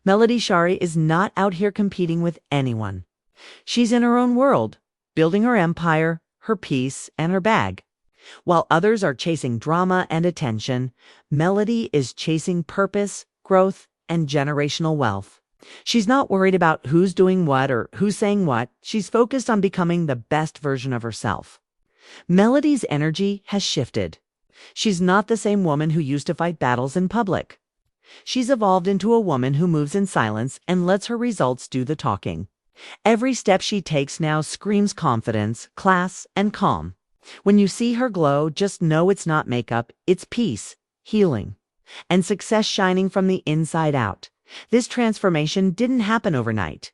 Melody Shari is not out here competing with anyone. She's in her own world, building her empire, her peace, and her bag. While others are chasing drama and attention, Melody is chasing purpose, growth, and generational wealth. She's not worried about who's doing what or who's saying what. She's focused on becoming the best version of herself. Melody's energy has shifted. She's not the same woman who used to fight battles in public. She's evolved into a woman who moves in silence and lets her results do the talking. Every step she takes now screams confidence, class, and calm. When you see her glow, just know it's not makeup, it's peace, healing, and success shining from the inside out. This transformation didn't happen overnight.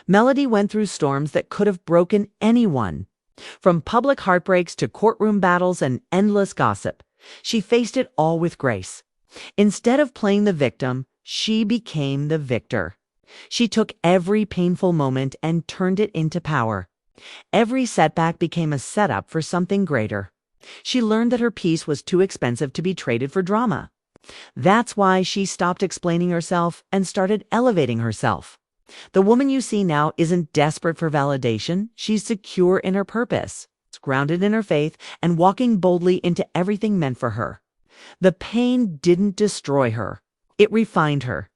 Melody went through storms that could have broken anyone. From public heartbreaks to courtroom battles and endless gossip, she faced it all with grace. Instead of playing the victim, she became the victor. She took every painful moment and turned it into power. Every setback became a setup for something greater. She learned that her peace was too expensive to be traded for drama. That's why she stopped explaining herself and started elevating herself. The woman you see now isn't desperate for validation. She's secure in her purpose, grounded in her faith, and walking boldly into everything meant for her. The pain didn't destroy her. It refined her.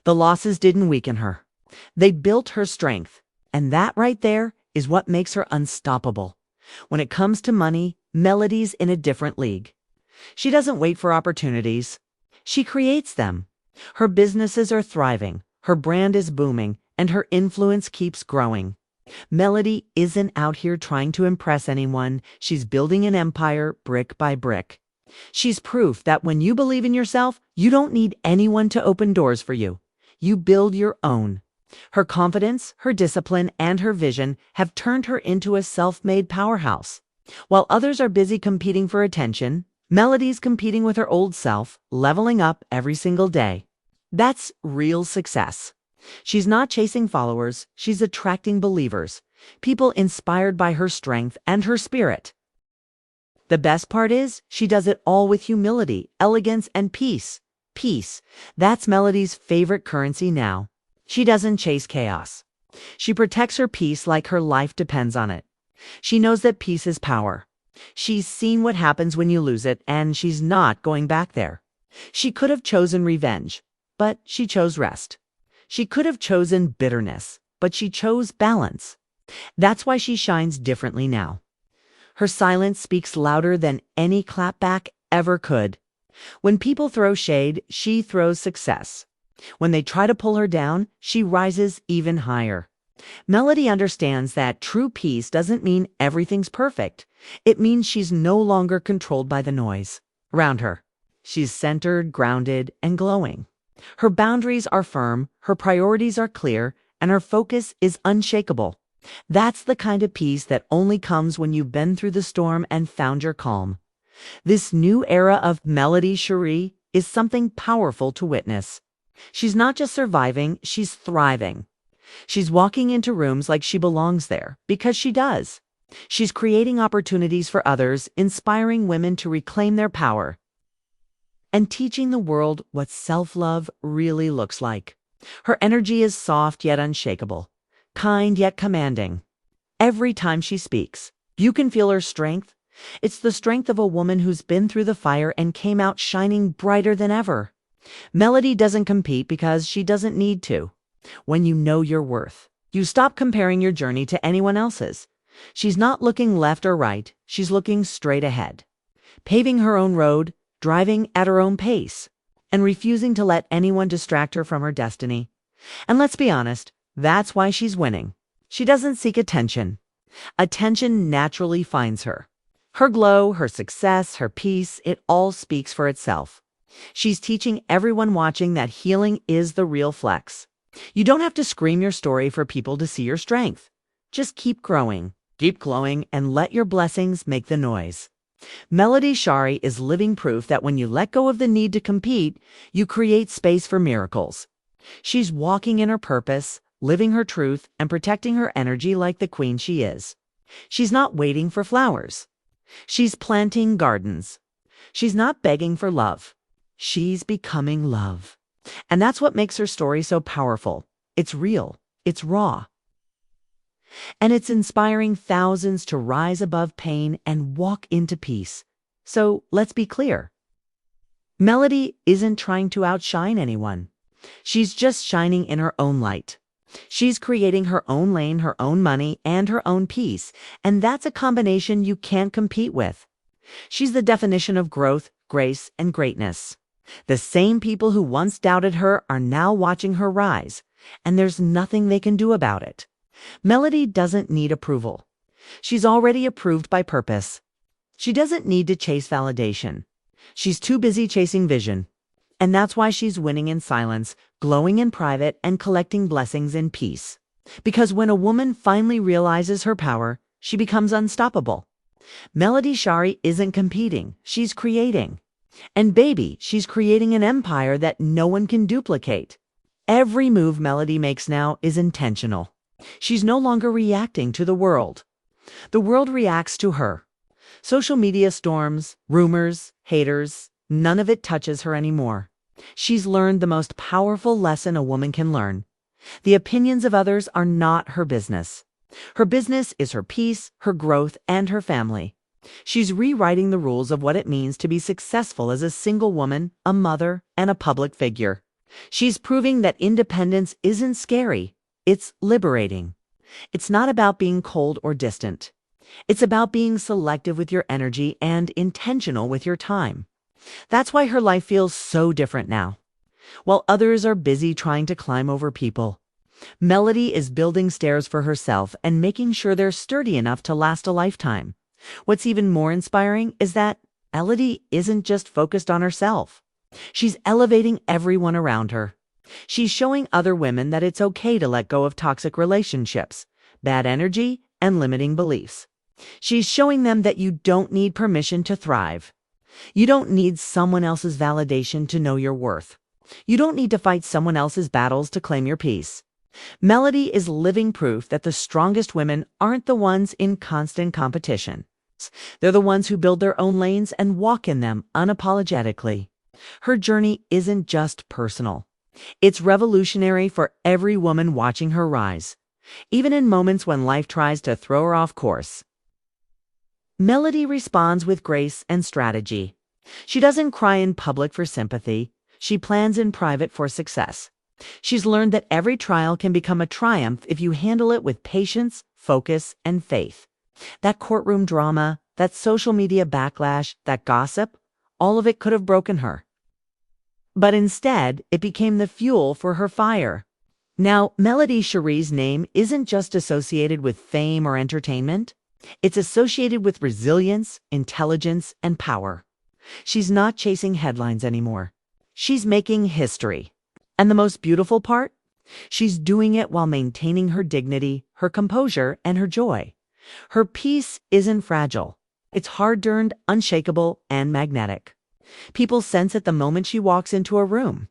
The losses didn't weaken her. They built her strength. And that right there is what makes her unstoppable. When it comes to money, Melody's in a different league. She doesn't wait for opportunities. She creates them. Her businesses are thriving. Her brand is booming, and her influence keeps growing. Melody isn't out here trying to impress anyone. She's building an empire brick by brick. She's proof that when you believe in yourself, you don't need anyone to open doors for you. You build your own. Her confidence, her discipline, and her vision have turned her into a self-made powerhouse. While others are busy competing for attention, Melody's competing with her old self, leveling up every single day. That's real success. She's not chasing followers, she's attracting believers, people inspired by her strength and her spirit. The best part is, she does it all with humility, elegance, and peace. Peace. That's Melody's favorite currency now. She doesn't chase chaos. She protects her peace like her life depends on it. She knows that peace is power. She's seen what happens when you lose it, and she's not going back there. She could have chosen revenge, but she chose rest. She could have chosen bitterness, but she chose balance. That's why she shines differently now. Her silence speaks louder than any clapback ever could. When people throw shade, she throws success. When they try to pull her down, she rises even higher. Melody understands that true peace doesn't mean everything's perfect. It means she's no longer controlled by the noise around her. She's centered, grounded, and glowing. Her boundaries are firm, her priorities are clear, and her focus is unshakable. That's the kind of peace that only comes when you've been through the storm and found your calm. This new era of Melody Shari is something powerful to witness. She's not just surviving, she's thriving. She's walking into rooms like she belongs there, because she does. She's creating opportunities for others, inspiring women to reclaim their power, and teaching the world what self-love really looks like. Her energy is soft yet unshakable, kind yet commanding. Every time she speaks, you can feel her strength. It's the strength of a woman who's been through the fire and came out shining brighter than ever. Melody doesn't compete because she doesn't need to. When you know your worth, you stop comparing your journey to anyone else's. She's not looking left or right, she's looking straight ahead, paving her own road, driving at her own pace, and refusing to let anyone distract her from her destiny. And let's be honest, that's why she's winning. She doesn't seek attention. Attention naturally finds her. Her glow, her success, her peace, it all speaks for itself. She's teaching everyone watching that healing is the real flex. You don't have to scream your story for people to see your strength. Just keep growing, keep glowing, and let your blessings make the noise. Melody Shari is living proof that when you let go of the need to compete, you create space for miracles. She's walking in her purpose, living her truth, and protecting her energy like the queen she is. She's not waiting for flowers. She's planting gardens. She's not begging for love. She's becoming love. And that's what makes her story so powerful. It's real, it's raw, and it's inspiring thousands to rise above pain and walk into peace. So let's be clear. Melody isn't trying to outshine anyone. She's just shining in her own light. She's creating her own lane, her own money, and her own peace, and that's a combination you can't compete with. She's the definition of growth, grace, and greatness. The same people who once doubted her are now watching her rise, and there's nothing they can do about it. Melody doesn't need approval. She's already approved by purpose. She doesn't need to chase validation. She's too busy chasing vision. And that's why she's winning in silence, glowing in private, and collecting blessings in peace. Because when a woman finally realizes her power, she becomes unstoppable. Melody Shari isn't competing, she's creating. And baby, she's creating an empire that no one can duplicate. Every move Melody makes now is intentional. She's no longer reacting to the world. The world reacts to her. Social media storms, rumors, haters, none of it touches her anymore. She's learned the most powerful lesson a woman can learn. The opinions of others are not her business. Her business is her peace, her growth, and her family. She's rewriting the rules of what it means to be successful as a single woman, a mother, and a public figure. She's proving that independence isn't scary. It's liberating. It's not about being cold or distant. It's about being selective with your energy and intentional with your time. That's why her life feels so different now. While others are busy trying to climb over people, Melody is building stairs for herself and making sure they're sturdy enough to last a lifetime. What's even more inspiring is that Melody isn't just focused on herself. She's elevating everyone around her. She's showing other women that it's okay to let go of toxic relationships, bad energy, and limiting beliefs. She's showing them that you don't need permission to thrive. You don't need someone else's validation to know your worth. You don't need to fight someone else's battles to claim your peace. Melody is living proof that the strongest women aren't the ones in constant competition. They're the ones who build their own lanes and walk in them unapologetically. Her journey isn't just personal. It's revolutionary for every woman watching her rise, even in moments when life tries to throw her off course. Melody responds with grace and strategy. She doesn't cry in public for sympathy. She plans in private for success. She's learned that every trial can become a triumph if you handle it with patience, focus, and faith. That courtroom drama, that social media backlash, that gossip, all of it could have broken her. But instead, it became the fuel for her fire. Now, Melody Shari's name isn't just associated with fame or entertainment. It's associated with resilience, intelligence, and power. She's not chasing headlines anymore. She's making history. And the most beautiful part? She's doing it while maintaining her dignity, her composure, and her joy. Her peace isn't fragile. It's hard-earned, unshakable, and magnetic. People sense it the moment she walks into a room.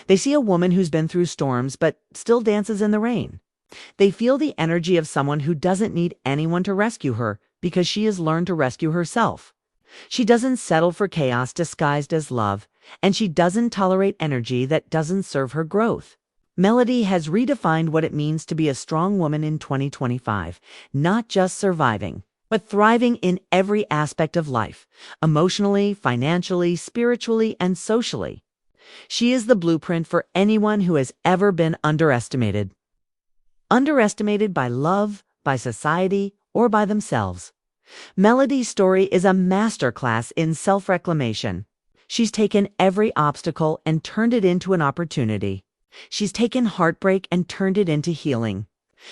They see a woman who's been through storms but still dances in the rain. They feel the energy of someone who doesn't need anyone to rescue her because she has learned to rescue herself. She doesn't settle for chaos disguised as love, and she doesn't tolerate energy that doesn't serve her growth. Melody has redefined what it means to be a strong woman in 2025, not just surviving, but thriving in every aspect of life, emotionally, financially, spiritually, and socially. She is the blueprint for anyone who has ever been underestimated. Underestimated by love, by society, or by themselves. Melody's story is a masterclass in self-reclamation. She's taken every obstacle and turned it into an opportunity. She's taken heartbreak and turned it into healing.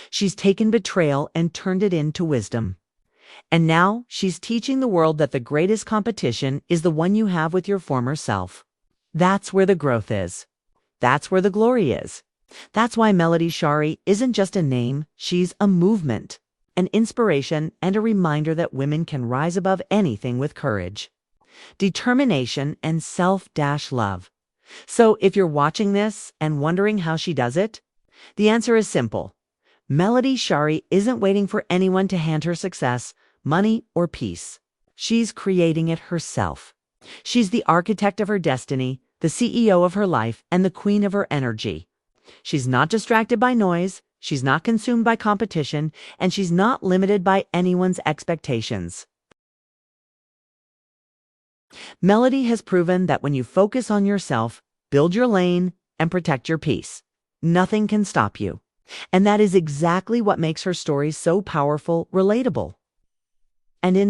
She's taken betrayal and turned it into wisdom. And now she's teaching the world that the greatest competition is the one you have with your former self. That's where the growth is. That's where the glory is. That's why Melody Shari isn't just a name, she's a movement, an inspiration, and a reminder that women can rise above anything with courage, determination, and self-love. So if you're watching this and wondering how she does it, the answer is simple. Melody Shari isn't waiting for anyone to hand her success, money, or peace. She's creating it herself. She's the architect of her destiny, the CEO of her life and the queen of her energy. She's not distracted by noise, she's not consumed by competition, and she's not limited by anyone's expectations. Melody has proven that when you focus on yourself, build your lane, and protect your peace, nothing can stop you. And that is exactly what makes her stories so powerful, relatable, and in